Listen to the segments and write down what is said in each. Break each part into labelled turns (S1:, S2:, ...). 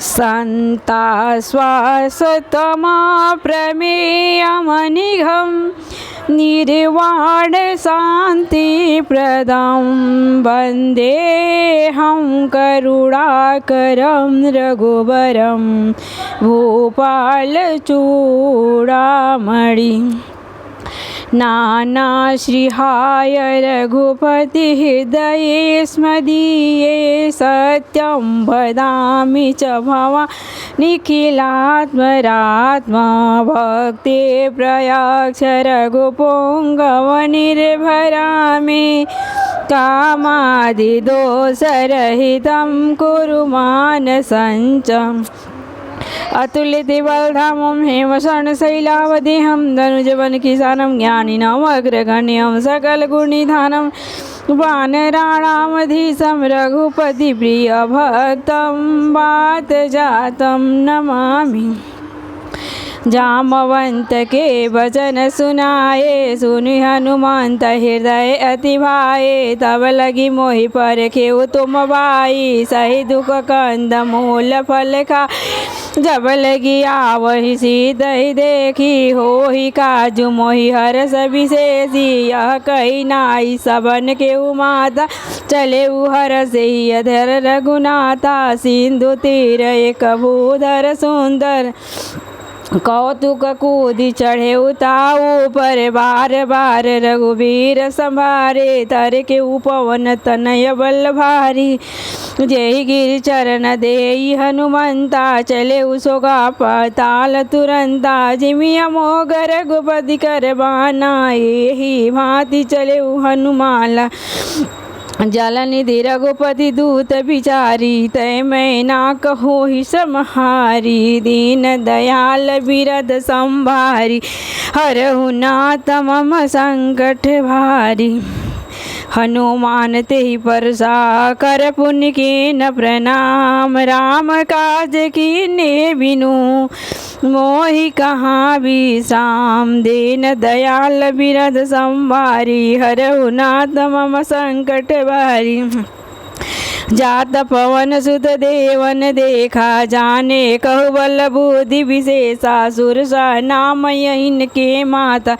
S1: संताश्वासतमा प्रमेयमनिघं निर्वाण शान्तिप्रदं वन्देऽहं करुणाकरं रघुवरं भूपालचूडामणि नानाश्रिहाय रघुपतिहृदये स्मदीये सत्यं वदामि च भवा निखिलात्मरात्मा भक्ते प्रयाक्ष रघुपुङ्गवनिर्भरा मे कामादिदोषरहितं कुरु मानसञ्च अतुलितबलधामं हेमशरणशैलावदेहं धनुजवनकिशानं ज्ञानिनाम् अग्रगण्यं सकलगुणनिधानं वानराणामधीशं रघुपतिप्रियभक्तं वातजातं नमामि। जामवंत के वचन सुनाए सुनि हनुमंत हृदय अति भाए तब लगी मोहि परखेउ तुम बाई सही दुख कंद मूल फल खा जब लगी आवहि सीतहि देखी होहि काजु मोहि हरष विशेषी यह कही नाई सबन केहु माता चले हरषि अधर रघुनाथा सिंधु तीर एक भूधर सुंदर कौतुक कूदि चढ़े उताऊ पर बार बार रघुवीर संभारे तर के उपवन तनय बल भारी जय गिरि चरण देई हनुमंता चले उसोगा पाताल तुरंता जिमिया मोग रघुपति कर बाना यही भांति चले हनुमाला जलनिधि रघुपति दूत बिचारी तय मैं ना कहो ही समहारी दीन दयाल बिरद संभारी हरहु नाथ मम संकट भारी हनुमान तेहि परसा कर पुण्य कीन प्रणाम राम काज कीने बिनु मोहि कहाँ विश्राम दीन दयाल बिरद संभारी हरहु नाथ मम संकट भारी जात पवन सुत देवन देखा जाने कहु बल बुद्धि विशेषा सुरसा नाम यहीन के माता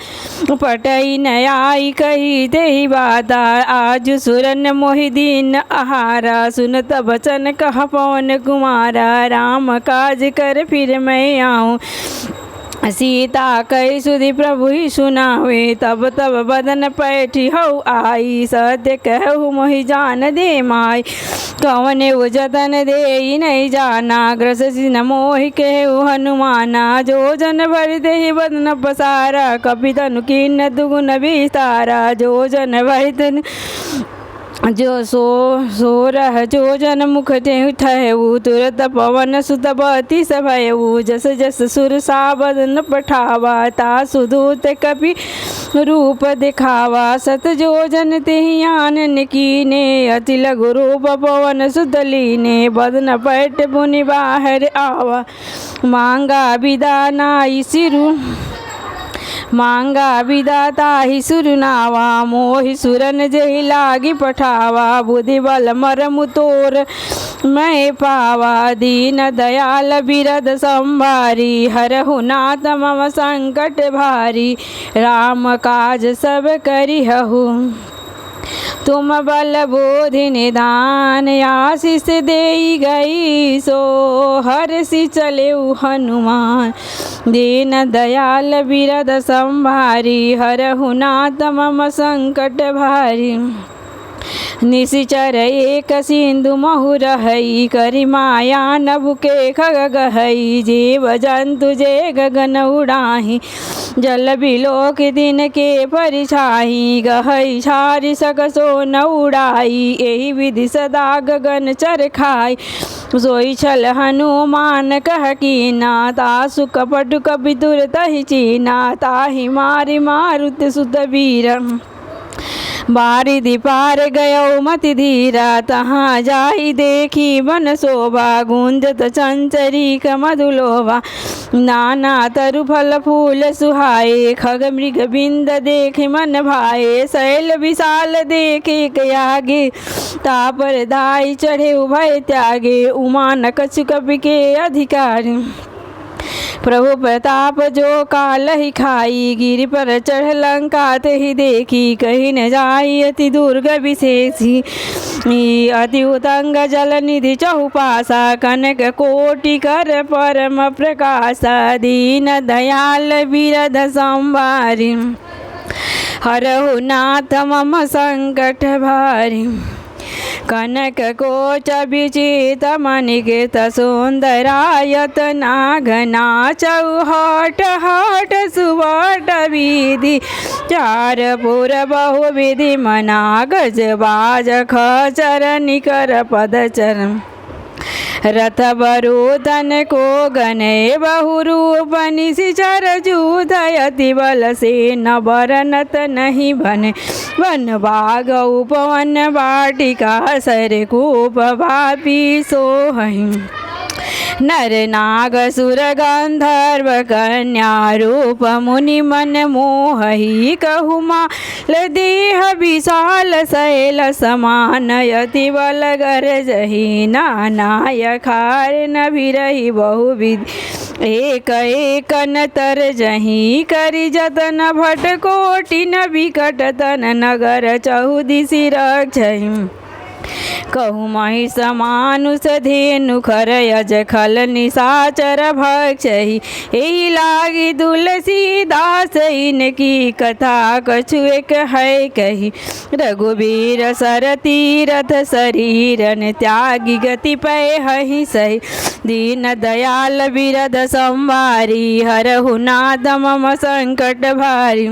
S1: पटई न आई कही तेहि बाता आज सुरन मोहि दीन आहारा सुनत बचन कह पवन कुमारा राम काज कर फिर मैं आऊँ सीता कही सुधि प्रभु ही सुनावे तब तब बदन पैठी हऊ आई सत्य कहु मोहि जान दे माई कवने वो जतन दे नहीं जाना ग्रस सिन मोहि कहु हनुमाना जो जन भर दे बदन पसारा कपि तनु कीन दुगुन विस्तारा जो जन भर जो सो रह जो जन मुख ठहु तुरत पवन सुत बती सभयऊ जस जस सुर साबदन पठावा ता सुदूत कपि रूप दिखावा सत जो जन तेहि आनन कीने अति लघु रूप पवन सुत लीने बदन पैठ पुनि बाहर आवा मांगा विदा नाई सिरु मांगा विदाता ही सुरनावा मोहि सुरन जहि लागी पठावा बुद्धि बल मरमु तोर मैं पावा दीन दयाल बिरद संभारी हरहु नाथ मम संकट भारी राम काज सब करिहु तुम बल बोधि निदान आशीष देई गई सो हरषि चले हनुमान दीन दयाल बिरद संभारी हरहु नाथ मम संकट भारी निशिचर एक सिंधु महु रहई करि माया नभ के खग गहई जीव जंतु जे गगन उड़ाही जल बिलोक दिन के परिछाही गहई छारी सकसो न उड़ाई एहि विधि सदा गगन चर खाई सोई छल हनुमान कह कीना तासु कपट कपि तुर तहि चीना ताहि मारि मारुत सुत वीर बारिधि पार गयो मति धीरा, तहाँ जाई देखी वन शोभा, गुंजत चंचरीक मधुलोभा। नाना तरु फल फूल सुहाए, खग मृग बिंद देखे मन भाए। शैल विशाल देखे कयागे, तापर दाई चढ़े उभय त्यागे। उमा न कछु कपि के अधिकारी, प्रभु प्रताप जो काल ही खाई। गिरि पर चढ़ लंका तेहि देखी, कहीं न जाई अति दुर्ग विशेषी। अति उतंग जल निधि चहुपासा, कनक कोटि कर परम प्रकाशा। दीन दयाल बिरध संवारी, हरहु नाथ मम संकट भारी। कनक कोच विचित मणिकृत सुंदरायत नागना। चौहट हट सुवट विधि, चार पुर बहु विधि मना। गज बाज खचर निकर पदचरण, रथ बरूदन को गने। बहुरूप निशिचर जूध, अति बल से न बरनत नहीं बने। वन बाग उपवन वाटिका, सर कूप वापी सोहहि। नर नाग सुर गंधर्व कन्या, रूप मुनि मन मोहहि। कहु माल देह विशाल शैल समान, अति बल गरजहि। नाना खार न भिरहि बहुविधि, एक एक न तरजहि। करि जतन भट कोटि न विकट तन, नगर चहुदिशि रक्षहि। कहु महिष मानुष धेनु खर, यज खल निशाचर भक्षहि। एहि लागी तुलसी दास, इनकी कथा कछु एक है कही। रघुबीर सर तीरथ शरीरन, त्यागी गति पै हहि सही। दीन दयाल बिरध संवारी, हरहु नाथ मम संकट भारी।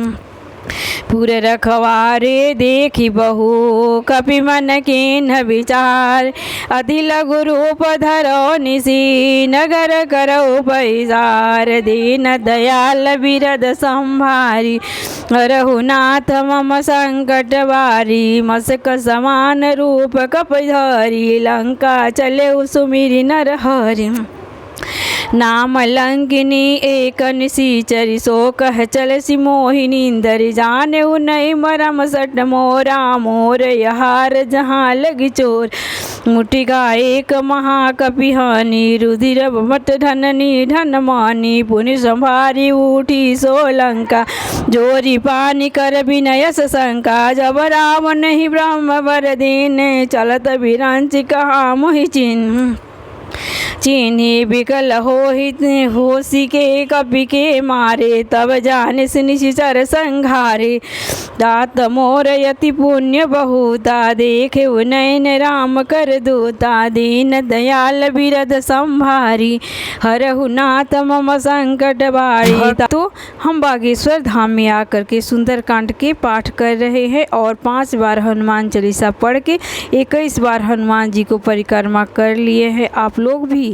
S1: पुर रखवारे देखी बहु, कपि मन कीन्ह विचार। अति लघु रूप धरो निसी, नगर करो पैसार। दीन दयाल बिरध संभारी, हरहु नाथ मम संकट भारी। मस्क समान रूप कप धरी, लंका चले सुमिरि नर हरि। नाम लंकिनी एक निशिचरी, सो कह चल सी मोहिनींदर। जाने नहीं मरम सट मोरा, मोर यहार जहाँ लगी चोर। मुटिका एक महाकपि हानि, रुधिर भट धननी धन मानी। पुनि संभारी उठी सोलंका, जोरी पानी कर विनयस शंका। जब रावण ही ब्रह्म वर दीने, चलत विरंचि कहा मोहि चिन्ह। चिन्हि विकल होसी के कपि के मारे, तब जाने निशिचर संघारे। दात मोर यति पुण्य बहुता, देखे नयन राम कर दूता। दीन दयाल बिरध संभारी, हरहु नाथ मम संकट भारी। तो हम बागेश्वर धाम में आकर के सुंदरकांड के पाठ कर रहे हैं और 5 बार हनुमान चालीसा पढ़ के 21 बार हनुमान जी को परिक्रमा कर लिए हैं। आप लोग भी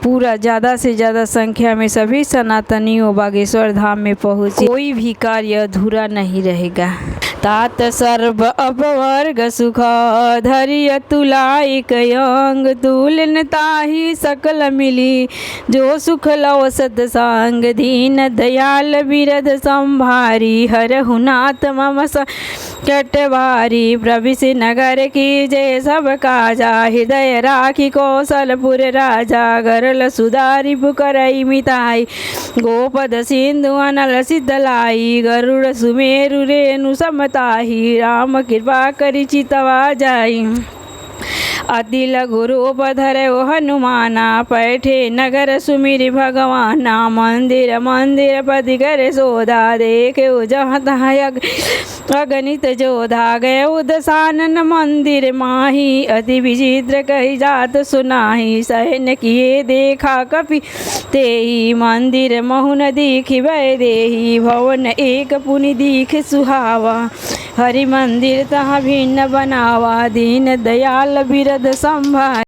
S1: पूरा ज़्यादा से ज़्यादा संख्या में सभी सनातनियों बागेश्वर धाम में पहुँचे, कोई भी कार्य अधूरा नहीं रहेगा। तात सर्व अपवर्ग सुख, धैर्य तुलाइक अंग। तुलन ताहि सकल मिली, जो सुख लव सत्संग। दीन दयाल बिरध संभारी, हरहु नाथ मम संकट भारी। प्रविश नगर की जय सब काजा, हृदय राखी कौशलपुर राजा। गरल सुधारी पुकरई मिताई, गोपद सिंधु अनल सिद्धलाई। गरुड़ सुमेरु रेणु समताही, राम कृपा करि चितवा जाई। अति लघु रूप धरयो हनुमाना, पैठे नगर सुमिरि भगवाना। मंदिर मंदिर पति करे शोधा, देखे जहाँ तहाँ अगणित जोधा। गए दशानन मंदिर माही, अति विचित्र कही जात सुनाही। सहन किए देखा कपि तेहि, मंदिर महुन दीखि भय देहि। भवन एक पुनि दीख सुहावा, हरि मंदिर तहाँ भिन्न बनावा। दीन दयाल बिरध संभारी।